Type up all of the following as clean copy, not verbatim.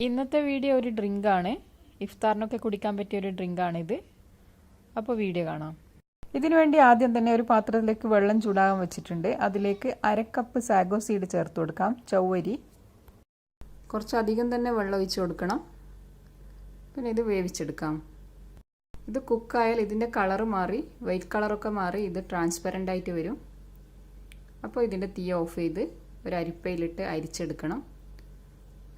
ഇന്നത്തെ വീഡിയോ ഒരു ഡ്രിങ്കാണ്. ഇഫ്താറിനൊക്കെ കുടിക്കാൻ പറ്റിയ ഒരു ഡ്രിങ്കാണിത്. അപ്പോൾ വീഡിയോ കാണാം. ഇതിനു വേണ്ടി ആദ്യം തന്നെ ഒരു പാത്രത്തിലേക്ക് വെള്ളം ചൂടാകാൻ വെച്ചിട്ടുണ്ട്. അതിലേക്ക് 1/2 കപ്പ് സാഗോ സീഡ് ചേർത്ത് കൊടുക്കാം. ചൗവരി കുറച്ചധികം തന്നെ വെള്ളം ഒഴിച്ച് കൊടുക്കണം. പിന്നെ ഇത് വേവിച്ചെടുക്കാം. ഇത് കുക്കായാൽ ഇതിൻ്റെ കളറ് മാറി വൈറ്റ് കളറൊക്കെ മാറി ഇത് ട്രാൻസ്പെറൻ്റ് ആയിട്ട് വരും. അപ്പോൾ ഇതിൻ്റെ തീ ഓഫ് ചെയ്ത് ഒരു അരിപ്പയിലിട്ട് അരിച്ചെടുക്കണം.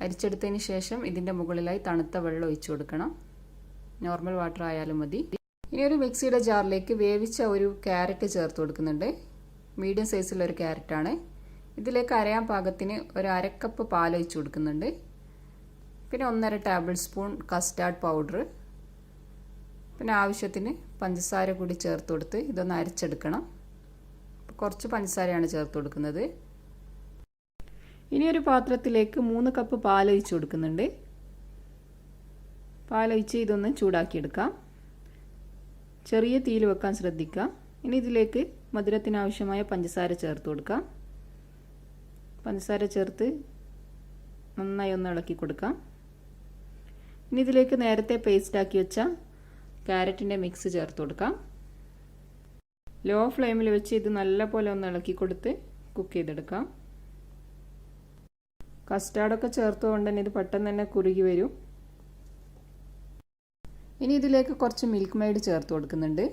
അരിച്ചെടുത്തതിന് ശേഷം ഇതിൻ്റെ മുകളിലായി തണുത്ത വെള്ളം ഒഴിച്ചു കൊടുക്കണം. നോർമൽ വാട്ടർ ആയാലും മതി. ഇനി ഒരു മിക്സിയുടെ ജാറിലേക്ക് വേവിച്ച ഒരു ക്യാരറ്റ് ചേർത്ത് കൊടുക്കുന്നുണ്ട്. മീഡിയം സൈസിലൊരു ക്യാരറ്റാണ്. ഇതിലേക്ക് അരയാൻ പാകത്തിന് ഒരു 1/2 കപ്പ് പാൽ ഒഴിച്ചു കൊടുക്കുന്നുണ്ട്. പിന്നെ 1.5 ടേബിൾ സ്പൂൺ കസ്റ്റാർഡ് പൗഡർ, പിന്നെ ആവശ്യത്തിന് പഞ്ചസാര കൂടി ചേർത്ത് കൊടുത്ത് ഇതൊന്ന് അരച്ചെടുക്കണം. കുറച്ച് പഞ്ചസാരയാണ് ചേർത്ത് കൊടുക്കുന്നത്. ഇനി ഒരു പാത്രത്തിലേക്ക് 3 കപ്പ് പാലൊഴിച്ച് കൊടുക്കുന്നുണ്ട്. പാലൊഴിച്ച് ഇതൊന്ന് ചൂടാക്കിയെടുക്കാം. ചെറിയ തീയിൽ വെക്കാൻ ശ്രദ്ധിക്കുക. ഇനി ഇതിലേക്ക് മധുരത്തിന് ആവശ്യമായ പഞ്ചസാര ചേർത്ത് കൊടുക്കാം. പഞ്ചസാര ചേർത്ത് നന്നായി ഒന്ന് ഇളക്കി കൊടുക്കാം. ഇനി ഇതിലേക്ക് നേരത്തെ പേസ്റ്റാക്കി വെച്ച ക്യാരറ്റിൻ്റെ മിക്സ് ചേർത്ത് കൊടുക്കാം. ലോ ഫ്ലെയിമിൽ വെച്ച് ഇത് നല്ലപോലെ ഒന്ന് ഇളക്കി കൊടുത്ത് കുക്ക് ചെയ്തെടുക്കാം. കസ്റ്റാർഡൊക്കെ ചേർത്തുകൊണ്ട് തന്നെ ഇത് പെട്ടെന്ന് തന്നെ കുറുകി വരും. ഇനി ഇതിലേക്ക് കുറച്ച് മിൽക്ക് മെയ്ഡ് ചേർത്ത് കൊടുക്കുന്നുണ്ട്.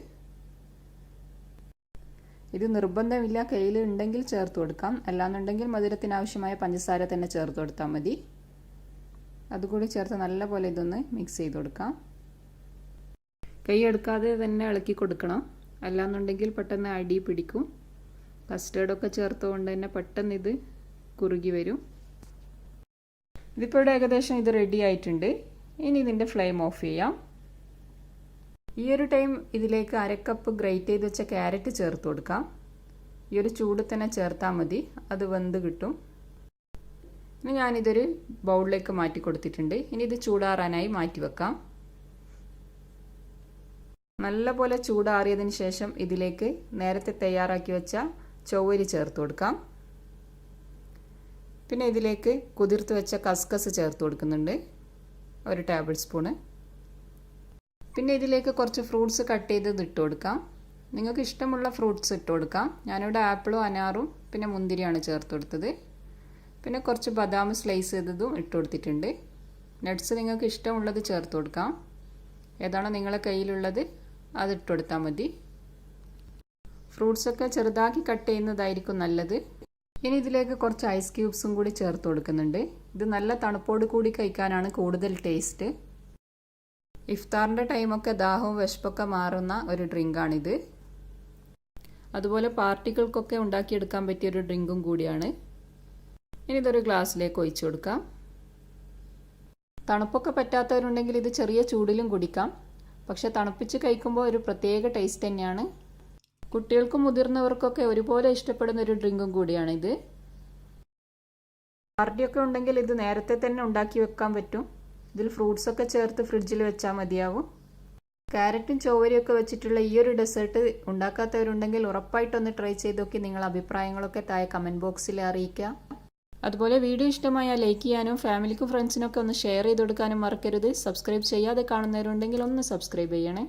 ഇത് നിർബന്ധമില്ല, കയ്യിൽ ഉണ്ടെങ്കിൽ ചേർത്ത് കൊടുക്കാം. അല്ലാന്നുണ്ടെങ്കിൽ മധുരത്തിന് ആവശ്യമായ പഞ്ചസാര തന്നെ ചേർത്ത് കൊടുത്താൽ മതി. അതുകൂടി ചേർത്ത് നല്ലപോലെ ഇതൊന്ന് മിക്സ് ചെയ്ത് കൊടുക്കാം. കൈ എടുക്കാതെ തന്നെ ഇളക്കി കൊടുക്കണം. അല്ലാന്നുണ്ടെങ്കിൽ പെട്ടെന്ന് അടി പിടിക്കും. കസ്റ്റേർഡൊക്കെ ചേർത്തുകൊണ്ട് തന്നെ പെട്ടെന്ന് ഇത് കുറുകി വരും. ഇതിപ്പോൾ ഇവിടെ ഏകദേശം ഇത് റെഡി ആയിട്ടുണ്ട്. ഇനി ഇതിൻ്റെ ഫ്ലെയിം ഓഫ് ചെയ്യാം. ഈ ഒരു ടൈം ഇതിലേക്ക് 1/2 കപ്പ് ഗ്രേറ്റ് ചെയ്ത് വെച്ച ക്യാരറ്റ് ചേർത്ത് കൊടുക്കാം. ഈ ഒരു ചൂട് തന്നെ ചേർത്താൽ മതി, അത് വെന്ത് കിട്ടും. ഇനി ഞാനിതൊരു ബൗളിലേക്ക് മാറ്റി കൊടുത്തിട്ടുണ്ട്. ഇനി ഇത് ചൂടാറാനായി മാറ്റി വെക്കാം. നല്ലപോലെ ചൂടാറിയതിന് ശേഷം ഇതിലേക്ക് നേരത്തെ തയ്യാറാക്കി വെച്ച ചൗവരി ചേർത്ത് കൊടുക്കാം. പിന്നെ ഇതിലേക്ക് കുതിർത്ത് വെച്ച കസ്കസ് ചേർത്ത് കൊടുക്കുന്നുണ്ട്, 1 ടേബിൾ സ്പൂണ്. പിന്നെ ഇതിലേക്ക് കുറച്ച് ഫ്രൂട്ട്സ് കട്ട് ചെയ്തത് ഇട്ട് കൊടുക്കാം. നിങ്ങൾക്ക് ഇഷ്ടമുള്ള ഫ്രൂട്ട്സ് ഇട്ട് കൊടുക്കാം. ഞാനിവിടെ ആപ്പിളും അനാറും പിന്നെ മുന്തിരിയാണ് ചേർത്ത് കൊടുത്തത്. പിന്നെ കുറച്ച് ബദാം സ്ലൈസ് ചെയ്തതും ഇട്ട് കൊടുത്തിട്ടുണ്ട്. നട്ട്സ് നിങ്ങൾക്ക് ഇഷ്ടമുള്ളത് ചേർത്ത് കൊടുക്കാം. ഏതാണോ നിങ്ങളെ കയ്യിലുള്ളത് അത് ഇട്ട് കൊടുത്താൽ മതി. ഫ്രൂട്ട്സൊക്കെ ചെറുതാക്കി കട്ട് ചെയ്യുന്നതായിരിക്കും നല്ലത്. ഇനി ഇതിലേക്ക് കുറച്ച് ഐസ് ക്യൂബ്സും കൂടി ചേർത്ത് കൊടുക്കുന്നുണ്ട്. ഇത് നല്ല തണുപ്പോട് കൂടി കഴിക്കാനാണ് കൂടുതൽ ടേസ്റ്റ്. ഇഫ്താറിൻ്റെ ടൈമൊക്കെ ദാഹവും വിശപ്പൊക്കെ മാറുന്ന ഒരു ഡ്രിങ്കാണിത്. അതുപോലെ പാർട്ടികൾക്കൊക്കെ ഉണ്ടാക്കിയെടുക്കാൻ പറ്റിയൊരു ഡ്രിങ്കും കൂടിയാണ്. ഇനി ഇതൊരു ഗ്ലാസ്സിലേക്ക് ഒഴിച്ചു കൊടുക്കാം. തണുപ്പൊക്കെ പറ്റാത്തവരുണ്ടെങ്കിൽ ഇത് ചെറിയ ചൂടിലും കുടിക്കാം. പക്ഷെ തണുപ്പിച്ച് കഴിക്കുമ്പോൾ ഒരു പ്രത്യേക ടേസ്റ്റ് തന്നെയാണ്. കുട്ടികൾക്കും മുതിർന്നവർക്കൊക്കെ ഒരുപോലെ ഇഷ്ടപ്പെടുന്ന ഒരു ഡ്രിങ്കും കൂടിയാണിത്. പാർട്ടിയൊക്കെ ഉണ്ടെങ്കിൽ ഇത് നേരത്തെ തന്നെ ഉണ്ടാക്കി വെക്കാൻ പറ്റും. ഇതിൽ ഫ്രൂട്ട്സൊക്കെ ചേർത്ത് ഫ്രിഡ്ജിൽ വെച്ചാൽ മതിയാവും. ക്യാരറ്റും ചൗവരിയൊക്കെ വെച്ചിട്ടുള്ള ഈ ഒരു ഡെസേർട്ട് ഉണ്ടാക്കാത്തവരുണ്ടെങ്കിൽ ഉറപ്പായിട്ടൊന്ന് ട്രൈ ചെയ്ത് നോക്കി നിങ്ങളുടെ അഭിപ്രായങ്ങളൊക്കെ താഴെ കമൻറ്റ് ബോക്സിൽ അറിയിക്കുക. അതുപോലെ വീഡിയോ ഇഷ്ടമായാൽ ലൈക്ക് ചെയ്യാനും ഫാമിലിക്കും ഫ്രണ്ട്സിനൊക്കെ ഒന്ന് ഷെയർ ചെയ്ത് കൊടുക്കാനും മറക്കരുത്. സബ്സ്ക്രൈബ് ചെയ്യാതെ കാണുന്നവരുണ്ടെങ്കിൽ ഒന്ന് സബ്സ്ക്രൈബ് ചെയ്യണേ.